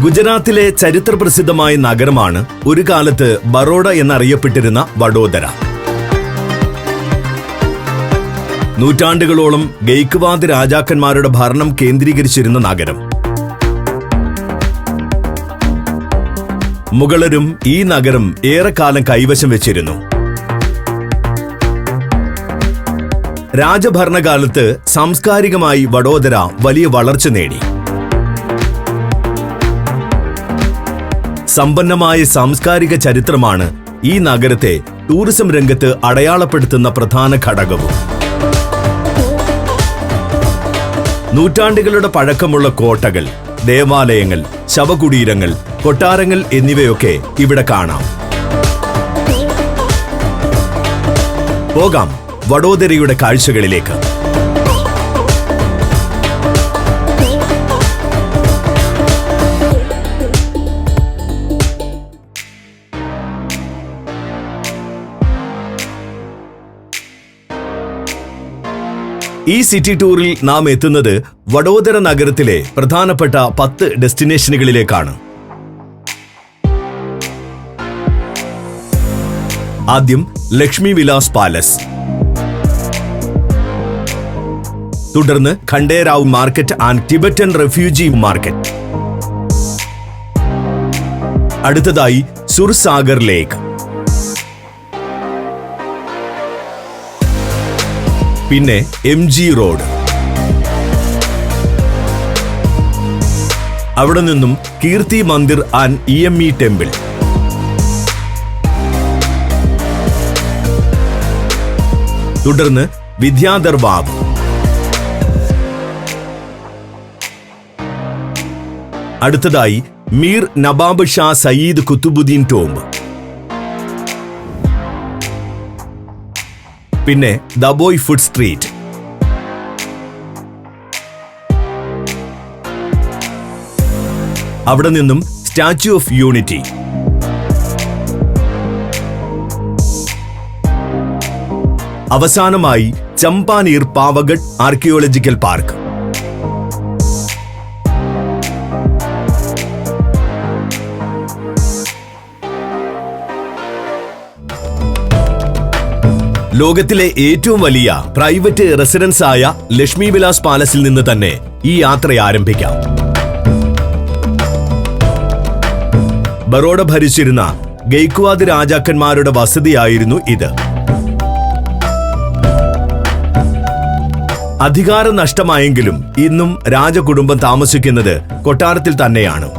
ഗുജറാത്തിലെ ചരിത്രപ്രസിദ്ധമായ നഗരമാണ് ഒരു കാലത്ത് ബറോഡ എന്നറിയപ്പെട്ടിരുന്ന വഡോദര. നൂറ്റാണ്ടുകളോളം ഗെയ്ക്വാദ് രാജാക്കന്മാരുടെ ഭരണം കേന്ദ്രീകരിച്ചിരുന്ന നഗരം. മുഗളരും ഈ നഗരം ഏറെക്കാലം കൈവശം വെച്ചിരുന്നു. രാജഭരണകാലത്ത് സാംസ്കാരികമായി വഡോദര വലിയ വളർച്ച നേടി. സമ്പന്നമായ സാംസ്കാരിക ചരിത്രമാണ് ഈ നഗരത്തെ ടൂറിസം രംഗത്ത് അടയാളപ്പെടുത്തുന്ന പ്രധാന ഘടകവും. നൂറ്റാണ്ടുകളുടെ പഴക്കമുള്ള കോട്ടകൾ, ദേവാലയങ്ങൾ, ശവകുടീരങ്ങൾ, കൊട്ടാരങ്ങൾ എന്നിവയൊക്കെ ഇവിടെ കാണാം. പോകാം വഡോദരയുടെ കാഴ്ചകളിലേക്ക്. ഈ സിറ്റി ടൂറിൽ നാം എത്തുന്നത് വഡോദര നഗരത്തിലെ പ്രധാനപ്പെട്ട 10 ഡെസ്റ്റിനേഷനുകളിലേക്കാണ്. ആദ്യം ലക്ഷ്മി വിലാസ് പാലസ്, തുടർന്ന് Khanderao market and Tibetan refugee market, അടുത്തതായി സുർസാഗർ ലേക്ക്, പിന്നെ MG റോഡ്. അവിടെ നിന്നും Kirti Mandir and EME temple, തുടർന്ന് വിദ്യാധർ വാവ്, അടുത്തതായി മീർ നവാബ് ഷാ സയ്യിദ് കുത്തുബുദ്ദീൻ ടോംബ്, പിന്നെ ദബോയ് ഫുഡ് സ്ട്രീറ്റ്. അവിടെ നിന്നും സ്റ്റാച്യു ഓഫ് യൂണിറ്റി, അവസാനമായി ചമ്പാനീർ പാവഗഡ് ആർക്കിയോളജിക്കൽ പാർക്ക്. ലോകത്തിലെ ഏറ്റവും വലിയ പ്രൈവറ്റ് റെസിഡൻസ് ആയ ലക്ഷ്മി വിലാസ് പാലസിൽ നിന്ന് തന്നെ ഈ യാത്ര ആരംഭിക്കാം. ബറോഡ ഭരിച്ചിരുന്ന ഗെയ്ക്വാദ് രാജാക്കന്മാരുടെ വസതിയായിരുന്നു ഇത്. അധികാരം നഷ്ടമായെങ്കിലും ഇന്നും രാജകുടുംബം താമസിക്കുന്നത് കൊട്ടാരത്തിൽ തന്നെയാണ്.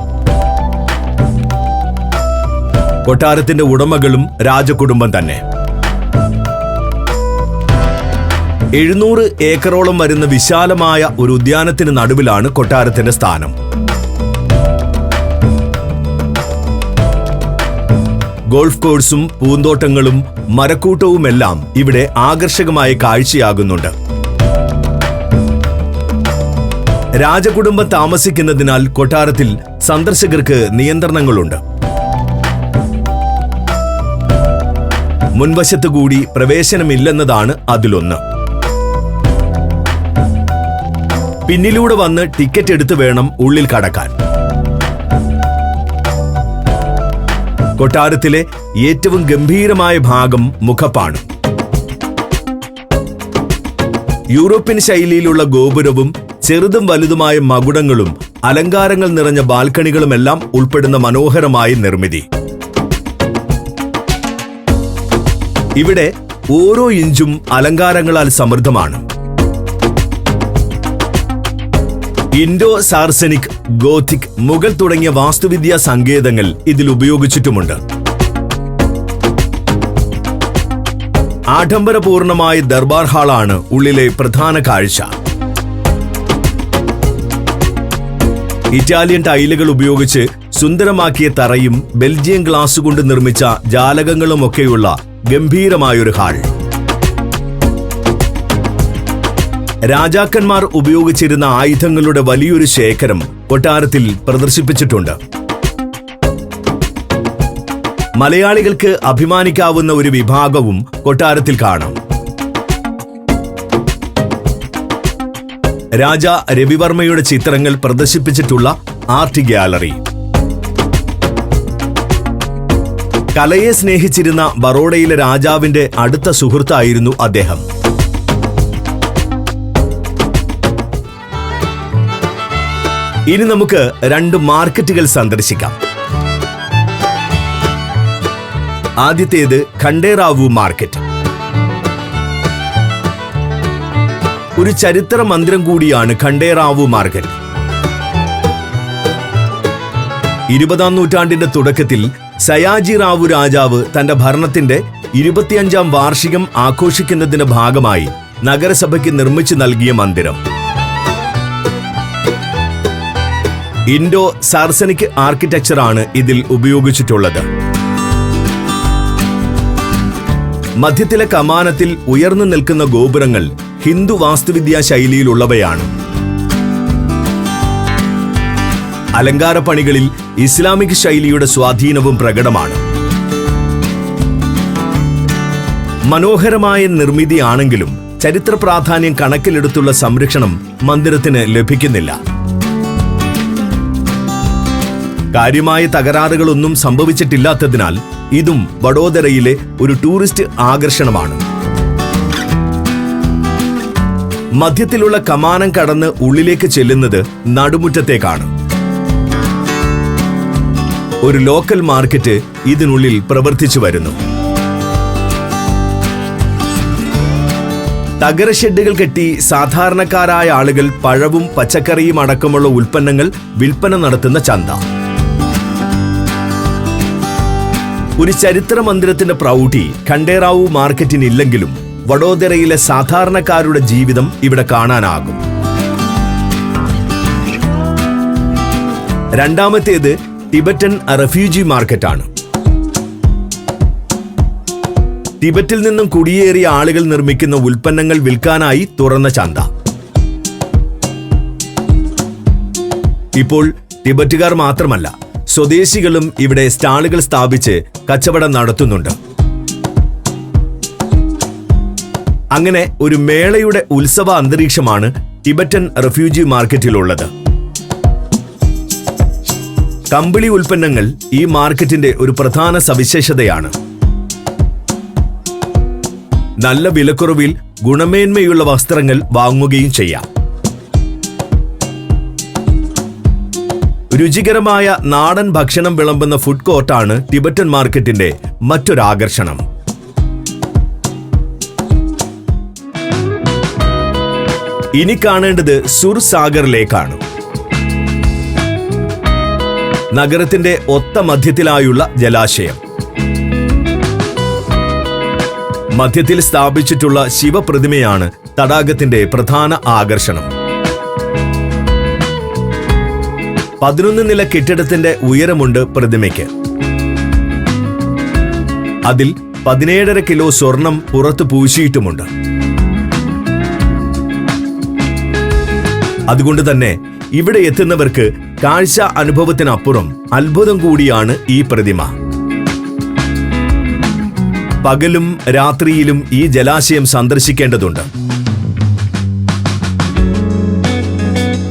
കൊട്ടാരത്തിന്റെ ഉടമകളും രാജകുടുംബം തന്നെ. 700 ഏക്കറോളം വരുന്ന വിശാലമായ ഒരു ഉദ്യാനത്തിന് നടുവിലാണ് കൊട്ടാരത്തിന്റെ സ്ഥാനം. ഗോൾഫ് കോഴ്സും പൂന്തോട്ടങ്ങളും മരക്കൂട്ടവുമെല്ലാം ഇവിടെ ആകർഷകമായ കാഴ്ചയാകുന്നുണ്ട്. രാജകുടുംബം താമസിക്കുന്നതിനാൽ കൊട്ടാരത്തിൽ സന്ദർശകർക്ക് നിയന്ത്രണങ്ങളുണ്ട്. മുൻവശത്തുകൂടി പ്രവേശനമില്ലെന്നതാണ് അതിലൊന്ന്. പിന്നിലൂടെ വന്ന് ടിക്കറ്റ് എടുത്ത് വേണം ഉള്ളിൽ കടക്കാൻ. കൊട്ടാരത്തിലെ ഏറ്റവും ഗംഭീരമായ ഭാഗം മുഖപ്പാണ്. യൂറോപ്യൻ ശൈലിയിലുള്ള ഗോപുരവും ചെറുതും വലുതുമായ മകുടങ്ങളും അലങ്കാരങ്ങൾ നിറഞ്ഞ ബാൽക്കണികളുമെല്ലാം ഉൾപ്പെടുന്ന മനോഹരമായ നിർമ്മിതി. ഇവിടെ ഓരോ ഇഞ്ചും അലങ്കാരങ്ങളാൽ സമൃദ്ധമാണ്. ഇൻഡോ സാർസനിക്, ഗോഥിക്, മുഗൾ തുടങ്ങിയ വാസ്തുവിദ്യാ സങ്കേതങ്ങൾ ഇതിൽ ഉപയോഗിച്ചിട്ടുമുണ്ട്. ആഡംബരപൂർണമായ ദർബാർ ഹാളാണ് ഉള്ളിലെ പ്രധാന കാഴ്ച. ഇറ്റാലിയൻ ടൈലുകൾ ഉപയോഗിച്ച് സുന്ദരമാക്കിയ തറയും ബെൽജിയം ഗ്ലാസ് കൊണ്ട് നിർമ്മിച്ച ജാലകങ്ങളുമൊക്കെയുള്ള ഗംഭീരമായൊരു ഹാൾ. രാജാക്കന്മാർ ഉപയോഗിച്ചിരുന്ന ആയുധങ്ങളുടെ വലിയൊരു ശേഖരം കൊട്ടാരത്തിൽ പ്രദർശിപ്പിച്ചിട്ടുണ്ട്. മലയാളികൾക്ക് അഭിമാനിക്കാവുന്ന ഒരു വിഭാഗവും കൊട്ടാരത്തിൽ കാണാം. രാജ രവിവർമ്മയുടെ ചിത്രങ്ങൾ പ്രദർശിപ്പിച്ചിട്ടുള്ള ആർട്ട് ഗ്യാലറി, കലയെ സ്നേഹിച്ചിരുന്ന ബറോഡയിലെ രാജാവിന്റെ അടുത്ത സുഹൃത്തായിരുന്നു അദ്ദേഹം. ഇനി നമുക്ക് 2 മാർക്കറ്റുകൾ സന്ദർശിക്കാം. ആദ്യത്തേത് ഖണ്ഡേറാവു മാർക്കറ്റ്. ഒരു ചരിത്ര മന്ദിരം കൂടിയാണ് ഖണ്ഡേറാവു മാർക്കറ്റ്. 20-ാം നൂറ്റാണ്ടിന്റെ തുടക്കത്തിൽ സയാജി റാവു രാജാവ് തന്റെ ഭരണത്തിന്റെ 25-ാം വാർഷികം ആഘോഷിക്കുന്നതിന്റെ ഭാഗമായി നഗരസഭയ്ക്ക് നിർമ്മിച്ചു നൽകിയ മന്ദിരം. ഇൻഡോ സാർസനിക് ആർക്കിടെക്ചറാണ് ഇതിൽ ഉപയോഗിച്ചിട്ടുള്ളത്. മധ്യത്തിലെ കമാനത്തിൽ ഉയർന്നു നിൽക്കുന്ന ഗോപുരങ്ങൾ ഹിന്ദു വാസ്തുവിദ്യാ ശൈലിയിലുള്ളവയാണ്. അലങ്കാരപ്പണികളിൽ ഇസ്ലാമിക് ശൈലിയുടെ സ്വാധീനവും പ്രകടമാണ്. മനോഹരമായ നിർമ്മിതിയാണെങ്കിലും ചരിത്ര പ്രാധാന്യം കണക്കിലെടുത്തുള്ള സംരക്ഷണം മന്ദിരത്തിന് ലഭിക്കുന്നില്ല. കാര്യമായ തകരാറുകളൊന്നും സംഭവിച്ചിട്ടില്ലാത്തതിനാൽ ഇതും വഡോദരയിലെ ഒരു ടൂറിസ്റ്റ് ആകർഷണമാണ്. മധ്യത്തിലുള്ള കമാനം കടന്ന് ഉള്ളിലേക്ക് ചെല്ലുന്നത് നടുമുറ്റത്തേക്കാണ്. ഒരു ലോക്കൽ മാർക്കറ്റ് ഇതിനുള്ളിൽ പ്രവർത്തിച്ചു വരുന്നു. തകര ഷെഡുകൾ കെട്ടി സാധാരണക്കാരായ ആളുകൾ പഴവും പച്ചക്കറിയും അടക്കമുള്ള ഉൽപ്പന്നങ്ങൾ വിൽപ്പന നടത്തുന്ന ചന്ത. ഒരു ചരിത്ര മന്ദിരത്തിന്റെ പ്രൗഢി ഖണ്ഡേറാവു മാർക്കറ്റിനില്ലെങ്കിലും വഡോദരയിലെ സാധാരണക്കാരുടെ ജീവിതം ഇവിടെ കാണാനാകും. രണ്ടാമത്തേത് ടിബറ്റൻ റെഫ്യൂജി മാർക്കറ്റാണ്. ടിബറ്റിൽ നിന്നും കുടിയേറിയ ആളുകൾ നിർമ്മിക്കുന്ന ഉൽപ്പന്നങ്ങൾ വിൽക്കാനായി തുറന്ന ചന്ത. ഇപ്പോൾ ടിബറ്റുകാർ മാത്രമല്ല, സ്വദേശികളും ഇവിടെ സ്റ്റാളുകൾ സ്ഥാപിച്ച് കച്ചവടം നടത്തുന്നുണ്ട്. അങ്ങനെ ഒരു മേളയുടെ ഉത്സവ അന്തരീക്ഷമാണ് ടിബറ്റൻ റെഫ്യൂജി മാർക്കറ്റിലുള്ളത്. കമ്പിളി ഉൽപ്പന്നങ്ങൾ ഈ മാർക്കറ്റിന്റെ ഒരു പ്രധാന സവിശേഷതയാണ്. നല്ല വിലക്കുറവിൽ ഗുണമേന്മയുള്ള വസ്ത്രങ്ങൾ വാങ്ങുകയും ചെയ്യാം. രുചികരമായ നാടൻ ഭക്ഷണം വിളമ്പുന്ന ഫുഡ് കോർട്ടാണ് ടിബറ്റൻ മാർക്കറ്റിന്റെ മറ്റൊരാകർഷണം. ഇനി കാണേണ്ടത് സുർസാഗർ ലേക്കാണ്. നഗരത്തിന്റെ ഒത്ത മധ്യത്തിലായുള്ള ജലാശയം. മധ്യത്തിൽ സ്ഥാപിച്ചിട്ടുള്ള ശിവപ്രതിമയാണ് തടാകത്തിന്റെ പ്രധാന ആകർഷണം. 11 നില കെട്ടിടത്തിന്റെ ഉയരമുണ്ട് പ്രതിമയ്ക്ക്. അതിൽ 17.5 കിലോ സ്വർണം പുറത്തു പൂശിയിട്ടുമുണ്ട്. അതുകൊണ്ട് തന്നെ ഇവിടെ എത്തുന്നവർക്ക് കാഴ്ച അനുഭവത്തിനപ്പുറം അത്ഭുതം കൂടിയാണ് ഈ പ്രതിമ. പകലും രാത്രിയിലും ഈ ജലാശയം സന്ദർശിക്കേണ്ടതുണ്ട്.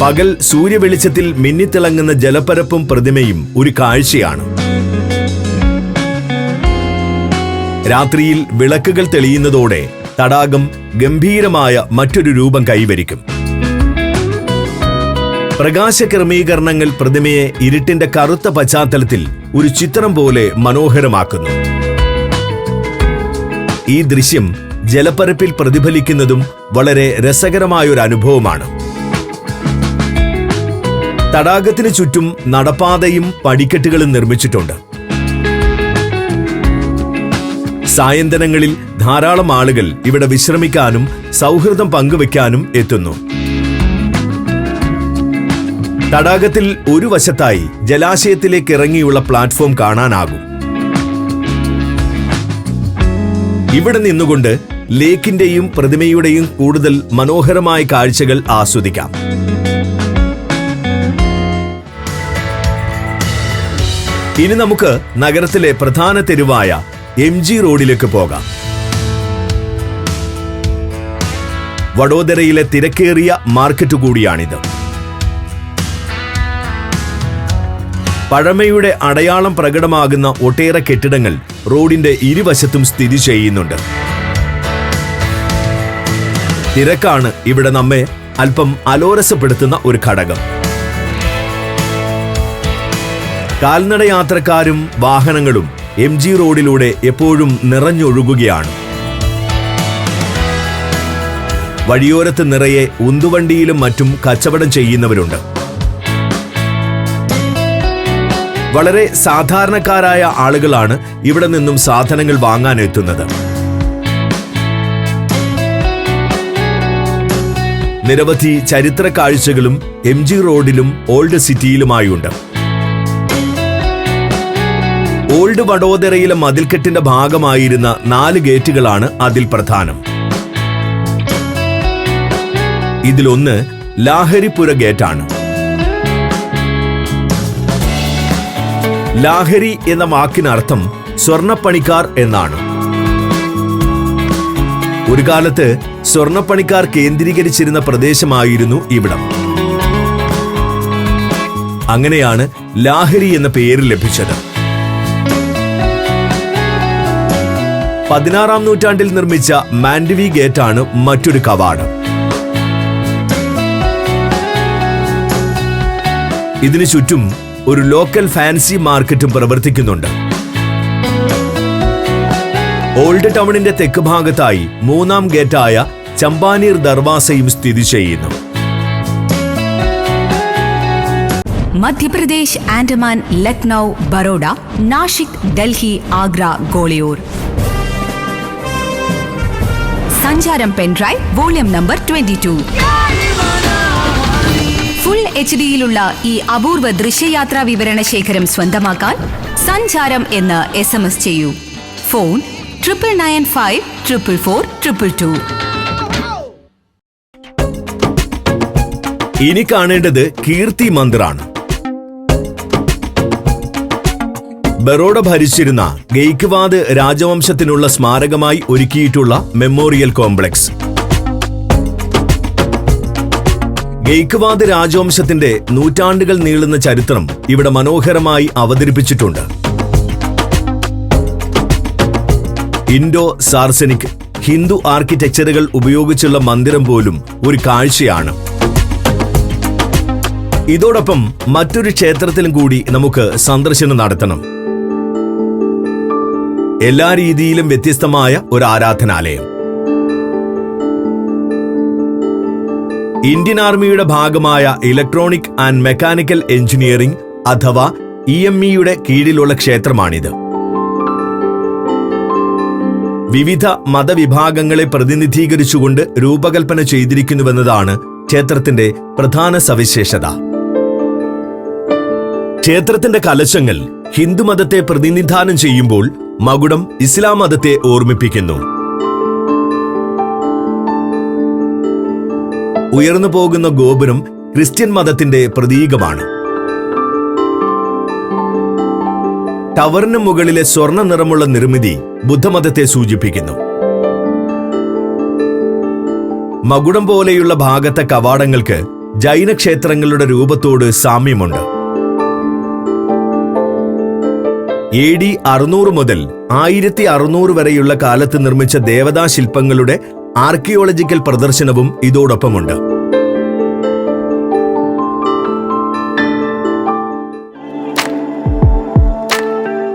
പകൽ സൂര്യവെളിച്ചത്തിൽ മിന്നിത്തിളങ്ങുന്ന ജലപ്പരപ്പും പ്രതിമയും ഒരു കാഴ്ചയാണ്. രാത്രിയിൽ വിളക്കുകൾ തെളിയുന്നതോടെ തടാകം ഗംഭീരമായ മറ്റൊരു രൂപം കൈവരിക്കും. പ്രകാശ ക്രമീകരണങ്ങൾ പ്രതിമയെ ഇരുട്ടിന്റെ കറുത്ത പശ്ചാത്തലത്തിൽ ഒരു ചിത്രം പോലെ മനോഹരമാക്കുന്നു. ഈ ദൃശ്യം ജലപ്പരപ്പിൽ പ്രതിഫലിക്കുന്നതും വളരെ രസകരമായൊരു അനുഭവമാണ്. തടാകത്തിന് ചുറ്റും നടപ്പാതയും പടിക്കെട്ടുകളും നിർമ്മിച്ചിട്ടുണ്ട്. സായന്തനങ്ങളിൽ ധാരാളം ആളുകൾ ഇവിടെ വിശ്രമിക്കാനും സൗഹൃദം പങ്കുവെക്കാനും എത്തുന്നു. തടാകത്തിൽ ഒരു വശത്തായി ജലാശയത്തിലേക്ക് ഇറങ്ങിയുള്ള പ്ലാറ്റ്ഫോം കാണാനാകും. ഇവിടെ നിന്നുകൊണ്ട് ലേക്കിന്റെയും പ്രതിമയുടെയും കൂടുതൽ മനോഹരമായ കാഴ്ചകൾ ആസ്വദിക്കാം. ഇനി നമുക്ക് നഗരത്തിലെ പ്രധാന തെരുവായ MG റോഡിലേക്ക് പോകാം. വഡോദരയിലെ തിരക്കേറിയ മാർക്കറ്റ് കൂടിയാണിത്. പഴമയുടെ അടയാളം പ്രകടമാകുന്ന ഒട്ടേറെ കെട്ടിടങ്ങൾ റോഡിന്റെ ഇരുവശത്തും സ്ഥിതി ചെയ്യുന്നുണ്ട്. തിരക്കാണ് ഇവിടെ നമ്മെ അല്പം അലോരസപ്പെടുത്തുന്ന ഒരു ഘടകം. കാൽനടയാത്രക്കാരും വാഹനങ്ങളും MG റോഡിലൂടെ എപ്പോഴും നിറഞ്ഞൊഴുകുകയാണ്. വഴിയോരത്ത് നിറയെ ഉന്തുവണ്ടിയിലും മറ്റും കച്ചവടം ചെയ്യുന്നവരുണ്ട്. വളരെ സാധാരണക്കാരായ ആളുകളാണ് ഇവിടെ നിന്നും സാധനങ്ങൾ വാങ്ങാനെത്തുന്നത്. നിരവധി ചരിത്ര കാഴ്ചകളും MG റോഡിലും ഓൾഡ് സിറ്റിയിലുമായുണ്ട്. ഓൾഡ് വഡോദരയിലെ മതിൽക്കെട്ടിന്റെ ഭാഗമായിരുന്ന 4 ഗേറ്റുകളാണ് അതിൽ പ്രധാനം. ഇതിലൊന്ന് ലാഹരിപുര ഗേറ്റാണ്. ലാഹരി എന്ന വാക്കിനർത്ഥം സ്വർണ്ണപ്പണിക്കാർ എന്നാണ്. ഒരു കാലത്ത് സ്വർണ്ണപ്പണിക്കാർ കേന്ദ്രീകരിച്ചിരുന്ന പ്രദേശമായിരുന്നു ഇവിടം. അങ്ങനെയാണ് ലാഹരി എന്ന പേര് ലഭിച്ചത്. 16-ാം നൂറ്റാണ്ടിൽ നിർമ്മിച്ച മാൻഡവി ഗേറ്റാണ് മറ്റൊരു കവാടം. ഇതിനു ചുറ്റും ഒരു ലോക്കൽ ഫാൻസി മാർക്കറ്റും പ്രവർത്തിക്കുന്നുണ്ട്. ഓൾഡ് ടൗണിന്റെ തെക്ക് ഭാഗത്തായി 3-ാം ഗേറ്റായ ചമ്പാനീർ ദർവാസയും സ്ഥിതി ചെയ്യുന്നു. മധ്യപ്രദേശ്, ആൻഡമാൻ, ലക്നൗ, ബറോഡ, നാഷിക്, ഡൽഹി, ആഗ്ര, ഗോളിയോർ. സഞ്ചാരം പെൻഡ്രൈവ് വോള്യം നമ്പർ 22. ഫുൾ HD-യിലുള്ള ഈ അപൂർവ ദൃശ്യയാത്രാ വിവരണ ശേഖരം സ്വന്തമാക്കാൻ സഞ്ചാരം എന്ന് SMS ചെയ്യൂ. ഫോൺ 9995444222. ഇനി കാണേണ്ടത് കീർത്തി മന്ദിറാണ്. ബറോഡ ഭരിച്ചിരുന്ന ഗെയ്ക്വാദ് രാജവംശത്തിനുള്ള സ്മാരകമായി ഒരുക്കിയിട്ടുള്ള മെമ്മോറിയൽ കോംപ്ലക്സ്. ഗെയ്ക്വാദ് രാജവംശത്തിന്റെ നൂറ്റാണ്ടുകൾ നീളുന്ന ചരിത്രം ഇവിടെ മനോഹരമായി അവതരിപ്പിച്ചിട്ടുണ്ട്. ഇൻഡോ സാർസനിക് ഹിന്ദു ആർക്കിടെക്ചറുകൾ ഉപയോഗിച്ചുള്ള മന്ദിരം പോലും ഒരു കാഴ്ചയാണ്. ഇതോടൊപ്പം മറ്റൊരു ക്ഷേത്രത്തിലും കൂടി നമുക്ക് സന്ദർശനം നടത്തണം. എല്ലാ രീതിയിലും വ്യത്യസ്തമായ ഒരു ആരാധനാലയം. ഇന്ത്യൻ ആർമിയുടെ ഭാഗമായ ഇലക്ട്രോണിക് ആൻഡ് മെക്കാനിക്കൽ എഞ്ചിനീയറിംഗ് അഥവാ EME-യുടെ കീഴിലുള്ള ക്ഷേത്രമാണിത്. വിവിധ മതവിഭാഗങ്ങളെ പ്രതിനിധീകരിച്ചുകൊണ്ട് രൂപകൽപ്പന ചെയ്തിരിക്കുന്നുവെന്നതാണ് ക്ഷേത്രത്തിന്റെ പ്രധാന സവിശേഷത. ക്ഷേത്രത്തിന്റെ കലശങ്ങൾ ഹിന്ദുമതത്തെ പ്രതിനിധാനം ചെയ്യുമ്പോൾ മകുടം ഇസ്ലാം മതത്തെ ഓർമ്മിപ്പിക്കുന്നു. ഉയർന്നു പോകുന്ന ഗോപുരം ക്രിസ്ത്യൻ മതത്തിന്റെ പ്രതീകമാണ്. ടവറിന് മുകളിലെ സ്വർണ്ണ നിറമുള്ള നിർമ്മിതി ബുദ്ധമതത്തെ സൂചിപ്പിക്കുന്നു. മകുടം പോലെയുള്ള ഭാഗത്തെ കവാടങ്ങൾക്ക് ജൈന ക്ഷേത്രങ്ങളുടെ രൂപത്തോട് സാമ്യമുണ്ട്. AD 600 മുതൽ 1600 വരെയുള്ള കാലത്ത് നിർമ്മിച്ച ദേവതാ ശില്പങ്ങളുടെ ആർക്കിയോളജിക്കൽ പ്രദർശനവും ഇതോടൊപ്പമുണ്ട്.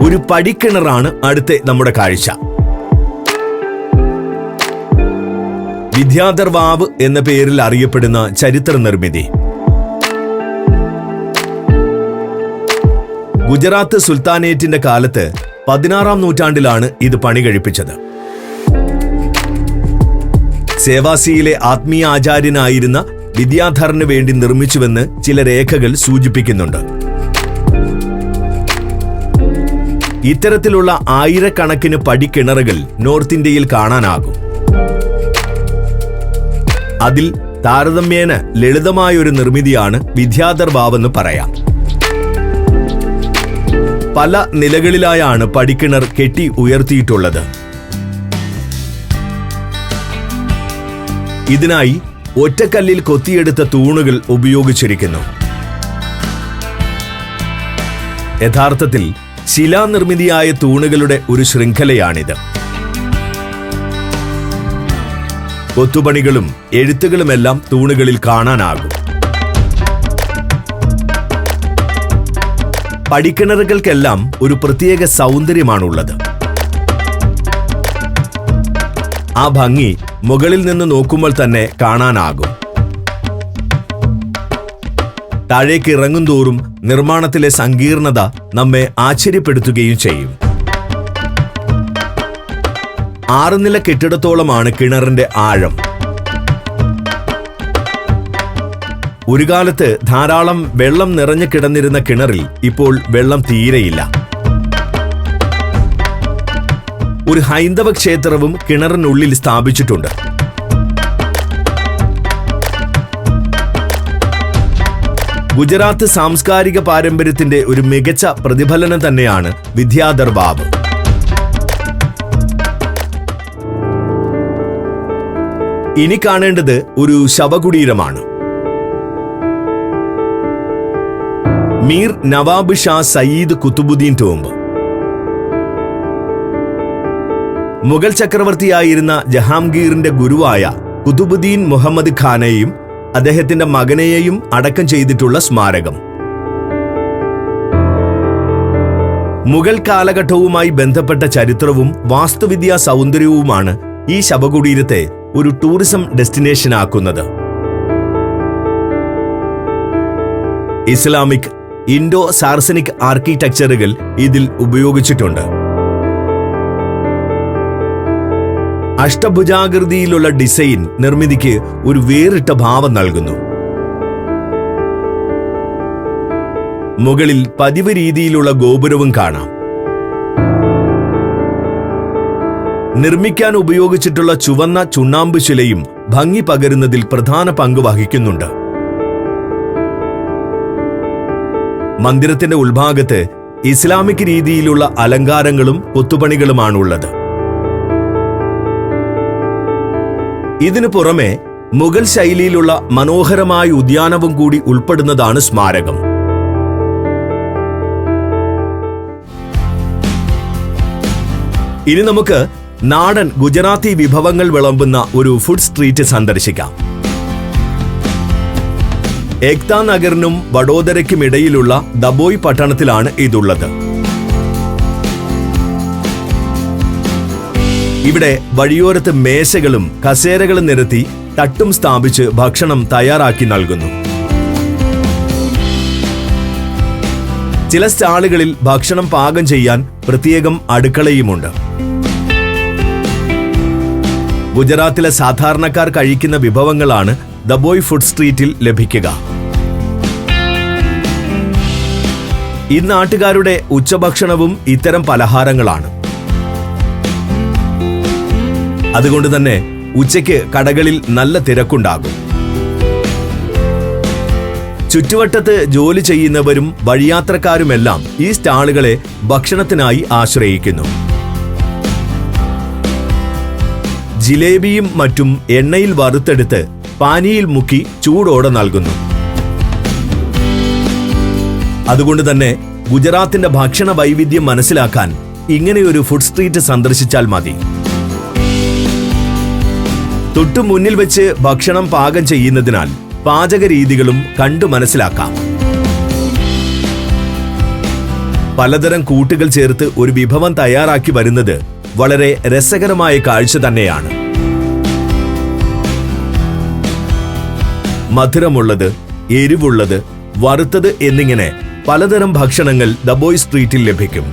ഒരു പടിക്കിണറാണ് അടുത്ത നമ്മുടെ കാഴ്ച. വിദ്യാധർ വാവ് എന്ന പേരിൽ അറിയപ്പെടുന്ന ചരിത്ര നിർമ്മിതി. ഗുജറാത്ത് സുൽത്താനേറ്റിന്റെ കാലത്ത് 16-ാം നൂറ്റാണ്ടിലാണ് ഇത് പണി കഴിപ്പിച്ചത്. സേവാസിയിലെ ആത്മീയ ആചാര്യനായിരുന്ന വിദ്യാധറിന് വേണ്ടി നിർമ്മിച്ചുവെന്ന് ചില രേഖകൾ സൂചിപ്പിക്കുന്നുണ്ട്. ഇത്തരത്തിലുള്ള ആയിരക്കണക്കിന് പടിക്കിണറുകൾ നോർത്ത് ഇന്ത്യയിൽ കാണാനാകും. അതിൽ താരതമ്യേന ലളിതമായൊരു നിർമ്മിതിയാണ് വിദ്യാധർ വാവെന്ന് പറയാം. പല നിലകളിലായാണ് പടിക്കിണർ കെട്ടി ഉയർത്തിയിട്ടുള്ളത്. ഇതിനായി ഒറ്റക്കല്ലിൽ കൊത്തിയെടുത്ത തൂണുകൾ ഉപയോഗിച്ചിരിക്കുന്നു. യഥാർത്ഥത്തിൽ ശിലാനിർമ്മിതിയായ തൂണുകളുടെ ഒരു ശൃംഖലയാണിത്. കൊത്തുപണികളും എഴുത്തുകളുമെല്ലാം തൂണുകളിൽ കാണാനാകും. പടിക്കിണറുകൾക്കെല്ലാം ഒരു പ്രത്യേക സൗന്ദര്യമാണുള്ളത്. ആ ഭംഗി മുകളിൽ നിന്ന് നോക്കുമ്പോൾ തന്നെ കാണാനാകും. താഴേക്ക് ഇറങ്ങും തോറും നിർമ്മാണത്തിലെ സങ്കീർണത നമ്മെ ആശ്ചര്യപ്പെടുത്തുകയും ചെയ്യും. 6 നില കെട്ടിടത്തോളമാണ് കിണറിന്റെ ആഴം. ഒരു കാലത്ത് ധാരാളം വെള്ളം നിറഞ്ഞു കിടന്നിരുന്ന കിണറിൽ ഇപ്പോൾ വെള്ളം തീരെയില്ല. ഒരു ഹൈന്ദവ ക്ഷേത്രവും കിണറിനുള്ളിൽ സ്ഥാപിച്ചിട്ടുണ്ട്. ഗുജറാത്ത് സാംസ്കാരിക പാരമ്പര്യത്തിന്റെ ഒരു മികച്ച പ്രതിഫലനം തന്നെയാണ് വിദ്യാദർബാവ്. ഇനി കാണേണ്ടത് ഒരു ശവകുടീരമാണ്. മീർ നവാബ് ഷാ സയ്യിദ് കുത്തുബുദ്ദീൻ ടോംബ്. മുഗൾ ചക്രവർത്തിയായിരുന്ന ജഹാംഗീറിന്റെ ഗുരുവായ കുതുബുദ്ദീൻ മുഹമ്മദ് ഖാനെയും അദ്ദേഹത്തിന്റെ മകനെയും അടക്കം ചെയ്തിട്ടുള്ള സ്മാരകം. മുഗൾ കാലഘട്ടവുമായി ബന്ധപ്പെട്ട ചരിത്രവും വാസ്തുവിദ്യാ സൗന്ദര്യവുമാണ് ഈ ശവകുടീരത്തെ ഒരു ടൂറിസം ഡെസ്റ്റിനേഷനാക്കുന്നത്. ഇസ്ലാമിക്, ഇൻഡോ സാർസനിക് ആർക്കിടെക്ചറുകൾ ഇതിൽ ഉപയോഗിച്ചിട്ടുണ്ട്. അഷ്ടഭുജാകൃതിയിലുള്ള ഡിസൈൻ നിർമ്മിതിക്ക് ഒരു വേറിട്ട ഭാവം നൽകുന്നു. മുകളിൽ പതിവ് രീതിയിലുള്ള ഗോപുരവും കാണാം. നിർമ്മിക്കാൻ ഉപയോഗിച്ചിട്ടുള്ള ചുവന്ന ചുണ്ണാമ്പ് ശിലയും ഭംഗി പകരുന്നതിൽ പ്രധാന പങ്ക് വഹിക്കുന്നുണ്ട്. മന്ദിരത്തിന്റെ ഉൾഭാഗത്ത് ഇസ്ലാമിക് രീതിയിലുള്ള അലങ്കാരങ്ങളും കൊത്തുപണികളുമാണുള്ളത്. ഇതിനു പുറമെ മുഗൾ ശൈലിയിലുള്ള മനോഹരമായ ഉദ്യാനവും കൂടി ഉൾപ്പെടുന്നതാണ് സ്മാരകം. ഇനി നമുക്ക് നാടൻ ഗുജറാത്തി വിഭവങ്ങൾ വിളമ്പുന്ന ഒരു ഫുഡ് സ്ട്രീറ്റ് സന്ദർശിക്കാം. ഏക്താ നഗറിനും വഡോദരയ്ക്കുമിടയിലുള്ള ദബോയ് പട്ടണത്തിലാണ് ഇതുള്ളത്. ഇവിടെ വഴിയോരത്ത് മേശകളും കസേരകളും നിരത്തി തട്ടും സ്ഥാപിച്ച് ഭക്ഷണം തയ്യാറാക്കി നൽകുന്നു. ചില സ്റ്റാളുകളിൽ ഭക്ഷണം പാകം ചെയ്യാൻ പ്രത്യേകം അടുക്കളയുമുണ്ട്. ഗുജറാത്തിലെ സാധാരണക്കാർ കഴിക്കുന്ന വിഭവങ്ങളാണ് ദബോയ് ഫുഡ് സ്ട്രീറ്റിൽ ലഭിക്കുക. ഈ നാട്ടുകാരുടെ ഉച്ചഭക്ഷണവും ഇത്തരം പലഹാരങ്ങളാണ്. അതുകൊണ്ട് തന്നെ ഉച്ചയ്ക്ക് കടകളിൽ നല്ല തിരക്കുണ്ടാകും. ചുറ്റുവട്ടത്ത് ജോലി ചെയ്യുന്നവരും വഴിയാത്രക്കാരുമെല്ലാം ഈ സ്റ്റാളുകളെ ഭക്ഷണത്തിനായി ആശ്രയിക്കുന്നു. ജിലേബിയും മറ്റും എണ്ണയിൽ വറുത്തെടുത്ത് പാനിയിൽ മുക്കി ചൂടോടെ നൽകുന്നു. അതുകൊണ്ട് തന്നെ ഗുജറാത്തിന്റെ ഭക്ഷണ വൈവിധ്യം മനസ്സിലാക്കാൻ ഇങ്ങനെയൊരു ഫുഡ് സ്ട്രീറ്റ് സന്ദർശിച്ചാൽ മതി. തൊട്ടു മുന്നിൽ വെച്ച് ഭക്ഷണം പാകം ചെയ്യുന്നതിനാൽ പാചക രീതികളും കണ്ടു മനസ്സിലാക്കാം. പലതരം കൂട്ടുകൾ ചേർത്ത് ഒരു വിഭവം തയ്യാറാക്കി വരുന്നത് വളരെ രസകരമായ കാഴ്ച തന്നെയാണ്. മധുരമുള്ളത്, എരിവുള്ളത്, വറുത്തത് എന്നിങ്ങനെ പലതരം ഭക്ഷണങ്ങൾ ദബോയ് സ്ട്രീറ്റിൽ ലഭിക്കും.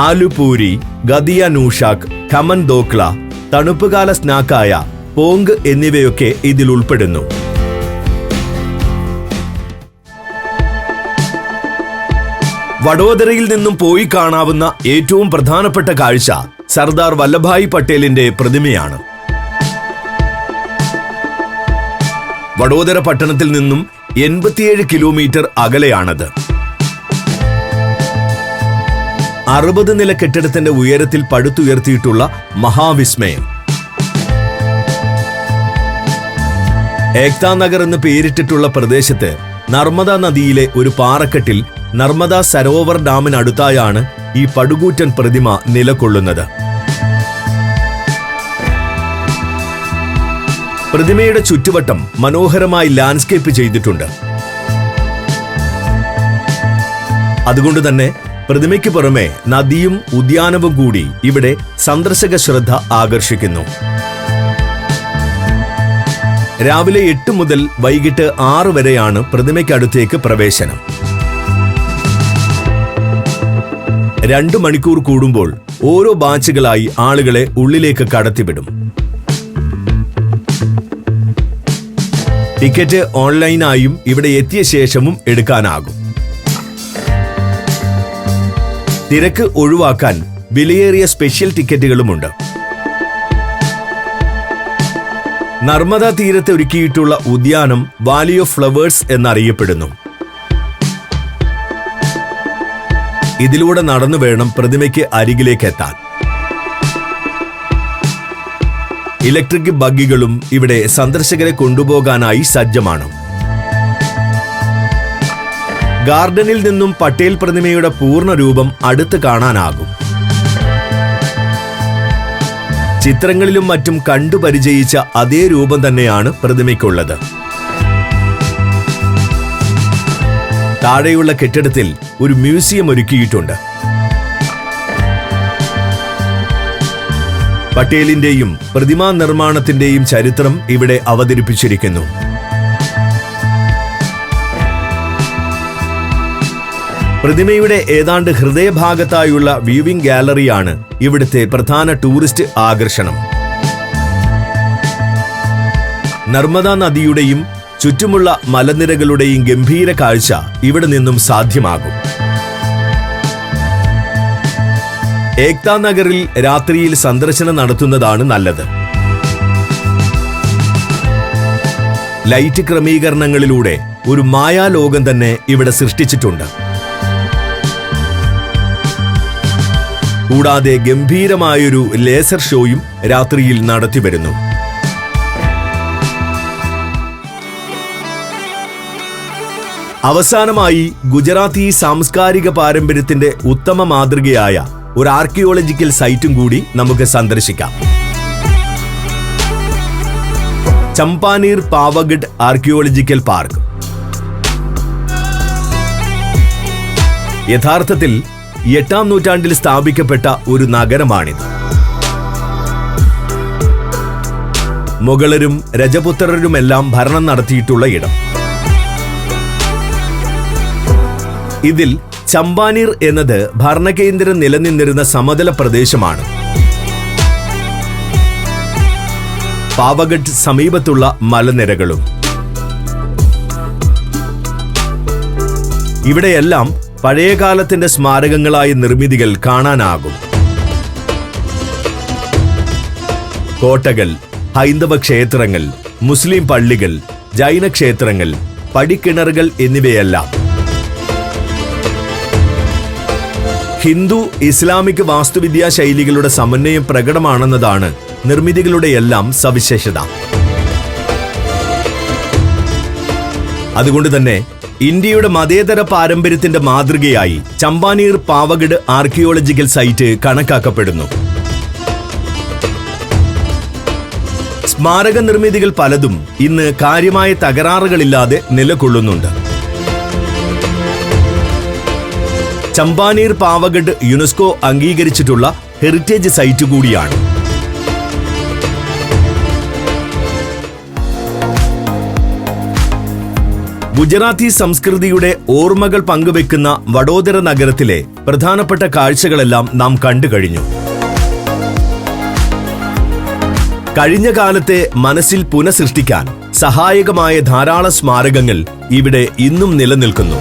ആലുപൂരി, ഗദിയ നൂഷാക്, ഖമൻ ദോക്ല, തണുപ്പുകാല സ്നാക്കായ പോങ്ക് എന്നിവയൊക്കെ ഇതിൽ ഉൾപ്പെടുന്നു. വഡോദരയിൽ നിന്നും പോയി കാണാവുന്ന ഏറ്റവും പ്രധാനപ്പെട്ട കാഴ്ച സർദാർ വല്ലഭായ് പട്ടേലിന്റെ പ്രതിമയാണ്. വഡോദര പട്ടണത്തിൽ നിന്നും 87 കിലോമീറ്റർ അകലെയാണത്. 60 നില കെട്ടിടത്തിന്റെ ഉയരത്തിൽ പടുത്തുയർത്തിയിട്ടുള്ള മഹാവിസ്മയം. ഏക്താ നഗർ എന്ന് പേരിട്ടിട്ടുള്ള പ്രദേശത്ത് നർമ്മദ നദിയിലെ ഒരു പാറക്കെട്ടിൽ നർമ്മദ സരോവർ ഡാമിനടുത്തായാണ് ഈ പടുകൂറ്റൻ പ്രതിമ നിലകൊള്ളുന്നത്. പ്രതിമയുടെ ചുറ്റുവട്ടം മനോഹരമായി ലാൻഡ്സ്കേപ്പ് ചെയ്തിട്ടുണ്ട്. അതുകൊണ്ട് തന്നെ പ്രതിമയ്ക്ക് പുറമെ നദിയും ഉദ്യാനവും കൂടി ഇവിടെ സന്ദർശക ശ്രദ്ധ ആകർഷിക്കുന്നു. രാവിലെ 8 മുതൽ വൈകിട്ട് 6 വരെയാണ് പ്രതിമയ്ക്കടുത്തേക്ക് പ്രവേശനം. 2 മണിക്കൂർ കൂടുമ്പോൾ ഓരോ ബാച്ചുകളായി ആളുകളെ ഉള്ളിലേക്ക് കടത്തിവിടും. ടിക്കറ്റ് ഓൺലൈനായും ഇവിടെ എത്തിയ ശേഷവും എടുക്കാനാകും. തിരക്ക് ഒഴിവാക്കാൻ വിലയേറിയ സ്പെഷ്യൽ ടിക്കറ്റുകളുമുണ്ട്. നർമ്മദ തീരത്ത് ഒരുക്കിയിട്ടുള്ള ഉദ്യാനം വാലി ഓഫ് ഫ്ലവേഴ്സ് എന്നറിയപ്പെടുന്നു. ഇതിലൂടെ നടന്നു വേണം പ്രതിമയ്ക്ക് അരികിലേക്ക് എത്താൻ. ഇലക്ട്രിക് ബഗ്ഗികളും ഇവിടെ സന്ദർശകരെ കൊണ്ടുപോകാനായി സജ്ജമാണ്. ഗാർഡനിൽ നിന്നും പട്ടേൽ പ്രതിമയുടെ പൂർണ്ണ രൂപം അടുത്ത് കാണാനാകും. ചിത്രങ്ങളിലും മറ്റും കണ്ടുപരിചയിച്ച അതേ രൂപം തന്നെയാണ് പ്രതിമയ്ക്കുള്ളത്. താഴെയുള്ള കെട്ടിടത്തിൽ ഒരു മ്യൂസിയം ഒരുക്കിയിട്ടുണ്ട്. പട്ടേലിന്റെയും പ്രതിമാ നിർമ്മാണത്തിന്റെയും ചരിത്രം ഇവിടെ അവതരിപ്പിച്ചിരിക്കുന്നു. പ്രതിമയുടെ ഏതാണ്ട് ഹൃദയഭാഗത്തായുള്ള വ്യൂവിംഗ് ഗാലറിയാണ് ഇവിടുത്തെ പ്രധാന ടൂറിസ്റ്റ് ആകർഷണം. നർമ്മദ നദിയുടെയും ചുറ്റുമുള്ള മലനിരകളുടെയും ഗംഭീര കാഴ്ച ഇവിടെ നിന്നും സാധ്യമാകും. ഏക്താ നഗറിൽ രാത്രിയിൽ സന്ദർശനം നടത്തുന്നതാണ് നല്ലത്. ലൈറ്റ് ക്രമീകരണങ്ങളിലൂടെ ഒരു മായാലോകം തന്നെ ഇവിടെ സൃഷ്ടിച്ചിട്ടുണ്ട്. കൂടാതെ ഗംഭീരമായൊരു ലേസർ ഷോയും രാത്രിയിൽ നടത്തിവരുന്നു. അവസാനമായി ഗുജറാത്തി സാംസ്കാരിക പാരമ്പര്യത്തിന്റെ ഉത്തമ മാതൃകയായ ഒരു ആർക്കിയോളജിക്കൽ സൈറ്റും കൂടി നമുക്ക് സന്ദർശിക്കാം. ചമ്പാനീർ പാവഗഡ് ആർക്കിയോളജിക്കൽ പാർക്ക്. യഥാർത്ഥത്തിൽ 8ാം നൂറ്റാണ്ടിൽ സ്ഥാപിക്കപ്പെട്ട ഒരു നഗരമാണിത്. മുഗളരും രജപുത്രരുമെല്ലാം ഭരണം നടത്തിയിട്ടുള്ള ഇടം. ഇതിൽ ചമ്പാനീർ എന്നത് ഭരണകേന്ദ്രം നിലനിന്നിരുന്ന സമതല പ്രദേശമാണ്. പാവഗഡ് സമീപത്തുള്ള മലനിരകളും. ഇവിടെയെല്ലാം പഴയകാലത്തിന്റെ സ്മാരകങ്ങളായ നിർമ്മിതികൾ കാണാനാകും. കോട്ടകൾ, ഹൈന്ദവ ക്ഷേത്രങ്ങൾ, മുസ്ലിം പള്ളികൾ, ജൈന ക്ഷേത്രങ്ങൾ, പടിക്കിണറുകൾ എന്നിവയെല്ലാം ഹിന്ദു ഇസ്ലാമിക് വാസ്തുവിദ്യാ ശൈലികളുടെ സമന്വയം പ്രകടമാണെന്നതാണ് നിർമ്മിതികളുടെയെല്ലാം സവിശേഷത. അതുകൊണ്ട് തന്നെ ഇന്ത്യയുടെ മതേതര പാരമ്പര്യത്തിന്റെ മാതൃകയായി ചമ്പാനീർ പാവഗഡ് ആർക്കിയോളജിക്കൽ സൈറ്റ് കണക്കാക്കപ്പെടുന്നു. സ്മാരക നിർമ്മിതികൾ പലതും ഇന്ന് കാര്യമായ തകരാറുകളില്ലാതെ നിലകൊള്ളുന്നുണ്ട്. ചമ്പാനീർ പാവഗഡ് യുനെസ്കോ അംഗീകരിച്ചിട്ടുള്ള ഹെറിറ്റേജ് സൈറ്റ് കൂടിയാണ്. ഗുജറാത്തി സംസ്കൃതിയുടെ ഓർമ്മകൾ പങ്കുവെക്കുന്ന വഡോദര നഗരത്തിലെ പ്രധാനപ്പെട്ട കാഴ്ചകളെല്ലാം നാം കണ്ടു കഴിഞ്ഞു. കഴിഞ്ഞ കാലത്തെ മനസ്സിൽ പുനഃസൃഷ്ടിക്കാൻ സഹായകമായ ധാരാളം സ്മാരകങ്ങൾ ഇവിടെ ഇന്നും നിലനിൽക്കുന്നു.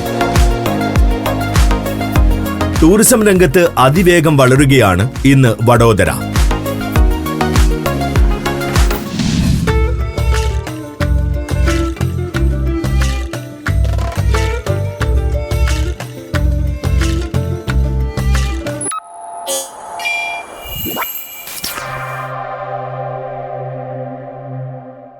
ടൂറിസം രംഗത്ത് അതിവേഗം വളരുകയാണ് ഇന്ന് വഡോദര.